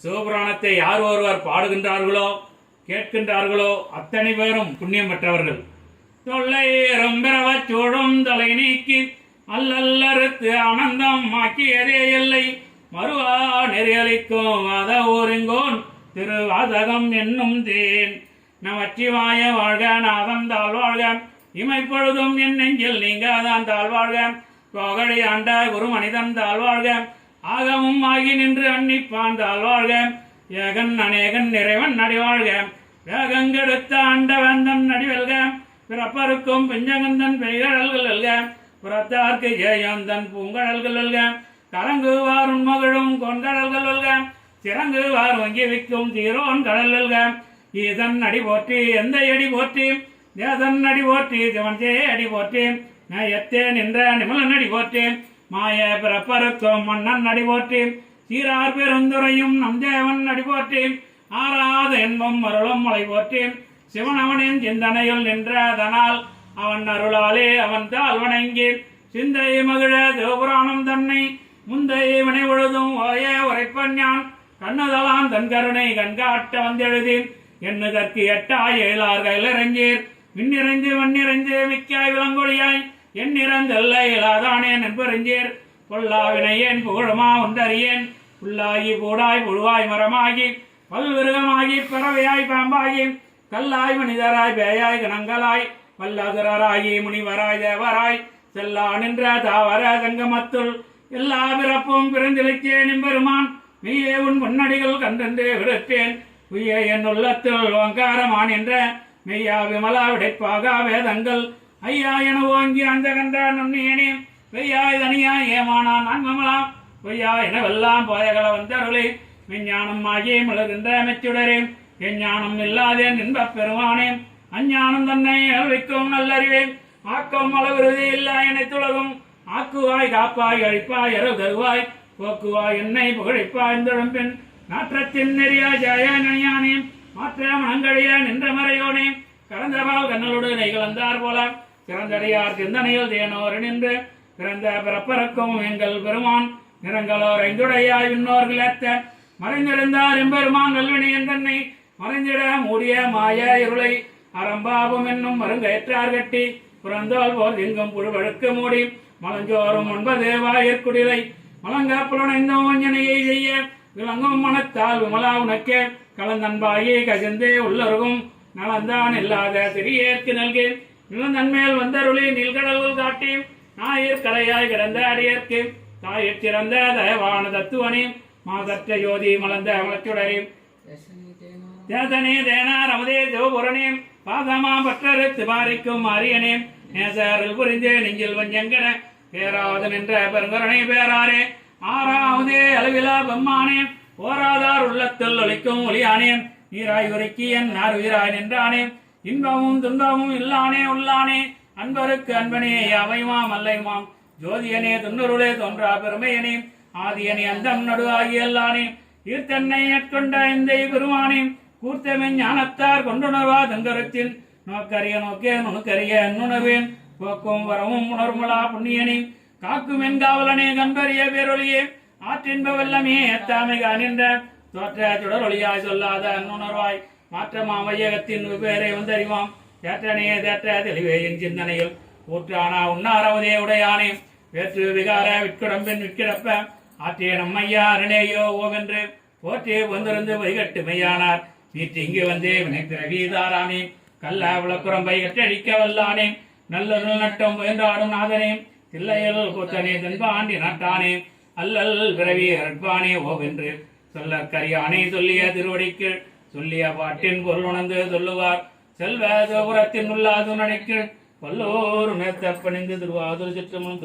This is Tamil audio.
சிவபுராணத்தை யார் ஒருவர் பாடுகின்றார்களோ கேட்கின்றார்களோ அத்தனை பேரும் புண்ணியம் பெற்றவர்கள். தொல்லை ரொம்பிரவச் சூழும் தலை நீக்கி அல்லல்லறுத்து ஆனந்தம் ஆக்கியதே இல்லை மறுவா நெறியளிக்கும் அத ஊரிங்கோன் திருவாதகம் என்னும் தேன். நமச்சிவாய வாழ்க நாதந்தாள் வாழ்க இமைப்பொழுதும் என் நெஞ்சில் நீங்காதான் தாழ்வாழ்க கோகழி ஆண்ட குரு மனிதன் தாழ்வாழ்க ஆகமும் ஆகி நின்று அன்னிப்பான் தாழ்வாழ்க ஏகன் அநேகன் நிறைவன் நடிவாழ்க வேகங்கெடுத்த ஆண்டவந்தன் நடிவல்க பிறப்பருக்கும் பிஞ்சகந்தன் பெய்கடல்கள் அல்க புறத்தார்க்கு ஜெயந்தன் பூங்கடல்கள் அல்க கலங்குவார் உண்மகளும் கொன்கடல்கள் அல்க சிறங்குவார் வங்கி விக்கும் தீரோன் கடல் அல்க ஈதன் அடி போற்றி எந்த அடி போற்றி தேசன் அடி போற்றி சிவன்தே அடி போற்றி நயத்தே நின்ற நிமலன் அடி போற்றி மாய பிறப்பருக்கும் மன்னன் அடி போற்றி சீரார் பெருந்துரையும் நம் தேவன் அடி போற்றி ஆறாத என்பம் அருளும் மலை போற்றி சிவனவனின் சிந்தனையில் நின்றதனால் அவன் அருளாலே அவன் தாள் வணங்கி சிந்தை மகிழ சிவபுராணம் தன்னை முந்தை வினை பொழுதும் ஓய உரைப்பன் யான் கண்ணுதலான் தன் கருணை கண்காட்ட வந்தெழுதி எண்ணுதற்கு எட்டாய் எழிலார்கள் இறங்கீர் மின்னிறைந்து மண்ணிறைந்து மிக்காய் விலங்கொழியாய் எண்ணிறந்தல்ல இயலாதானே நண்பறிஞ்சீர் பொல்லாவினையேன் புகழுமா உண்டறியேன் புல்லாகி பூடாய் புழுவாய் மரமாகி பல்விருகமாகி பறவையாய் பாம்பாகி கல்லாய் மனிதராய் பேயாய் கணங்களாய் வல்லதுராகி முனிவராய் தேவராய் செல்லா நின்ற தாவர சங்கமத்துள் எல்லா பிறப்பும் பிறந்திருக்கே நிம்பெருமான் மெய்யே உன் முன்னடிகள் கண்டென்று விடுத்தேன் உய்யே என் உள்ளத்தில் ஓங்காரமான் என்ற மெய்யா விமலா விடைப்பாக வேதங்கள் ஐயா என ஓங்கி அந்த கண்ட நுண்ணியனே வெய்யாய் தனியாய் ஏமானான் நான் விமலாம் பொய்யா எனவெல்லாம் போயகள வந்தருளே மெஞ்ஞானம் ஆகியே மிளகின்ற மெச்சுடரே எஞ்ஞானம் இல்லாதேன் இன்பப் பெருமானே அஞ்ஞானம் தன்னை வைக்கும் நல்லறிவேன் ஆக்கம் அளவிருதி இல்லா என துலகும் ஆக்குவாய் காப்பாய் அழிப்பாய் அரு தருவாய் போக்குவாய் என்னை புகழிப்பாய் எந்தெழும்பின் நாற்றத்தின் நெறியா ஜாயானே மாற்ற மனங்கழிய நின்ற மறையோனே கலந்தபால் கண்ணலோடு நெய்கலந்தார் போல சிறந்தடையார் சிந்தனையில் தேனோர் நின்று பிறந்த பிறப்பறக்கும் எங்கள் பெருமான் நிறங்களோர் ஐந்துடையாய் விண்ணோர்கள் ஏத்த மறைந்திருந்தார் எம்பெருமான் நல்வினையன் தன்னை மறைந்திட மூடிய மாய இருளை அறம்பாபம் என்னும் மருங்கேற்றார் கட்டி புறந்தோல் போல் எங்கும் புழுவழுக்கு மூடி மலஞ்சோறும் 9 வாயிற்குடிலை மலங்க புலனைந்த ஓஞ்சனையை செய்ய விளங்கும் மனத்தால் விமலா உனக்கே கலந்தன்பாயே கஜந்தே உள்ளருகும் நலந்தான் இல்லாத சிறியேற்கு நல்கே நிலந்தன்மேல் வந்தருளி நீள்கடல்கள் காட்டி ஞாயிற் கரையாய் கிடந்த அடியேற்கு தாயிற் சிறந்த தயவான தத்துவனே மாசற்ற ஜோதி மலர்ந்த மலச்சுடரே தேசனே தேனார் அமுதே சிவபுரணே பாதமா பற்றறுத்து பாரிக்கும் அரியனே நேசரில் புரிந்தே நெஞ்சில் வஞ்சங்கட பேராவது நின்ற பெருங்கரணை பேராரே ஆறாவதே அளவிலா பெம்மானே ஓராதார் உள்ளத்தில் ஒழிக்கும் ஒளியானே நீராய் உரைக்கி என் நார் உயிராய் நின்றானே இன்பமும் துன்பமும் இல்லானே உள்ளானே அன்பருக்கு அன்பனே யாவைமாம் அல்லைமாம் ஜோதியனே துன்னுருளே தோன்றா பெருமையனே ஆதியனே அந்தம் நடுவாகியல்லானே ஈர்த்தன்னை நட்கொண்ட இந்த பெருமானே கூர்த்தமை ஞானத்தார் கொண்டுணர்வா தங்கரத்தில் நோக்கரிய நோக்கே நுணுக்கரிய நுணர்வேன் போக்கும் வரவும் உணர்முலா புண்ணியனே காக்கும் என் காவலனே கம்பரிய பேரொழியே ஆற்றின்ப வெள்ளமே எத்தாமைகா நின்ற தோற்ற சுடரொழியாய் சொல்லாத நுணர்வாய் மாற்றமா வையகத்தின் பேரை வந்தறிவாம் தேற்றனே தேற்ற தெளிவே என் சிந்தனையில் ஊற்றானா உண்ணாரவதே உடையானே வேற்று விகார விற்குடம்பின் விற்கிடப்ப ஆற்றிய நம்மையா அரணேயோ ஓவென்று போற்றி வந்திருந்து வைகட்டு மையானார் நீட்டு இங்கு வந்தே வினைத்திர வீதாரானே கல்ல விளக்குரம்பை கற்றடிக்க வல்லானே நல்ல நட்டம் முயன்றாடும் நாதனே தில்லையல் கூத்தனே தென்பாண்டி நாட்டானே அல்லல் பிறவி அரட்பானே ஓவென்று சொல்ல கரியானே சொல்லிய திருவடிக்கு சொல்லிய பாட்டின் பொருள் உணர்ந்து சொல்லுவார் செல்வ சிவபுரத்தின் உள்ளாது நடைக்கு வல்லோர் நேர்த்த பணிந்து திருவாதிரு சிற்றமும்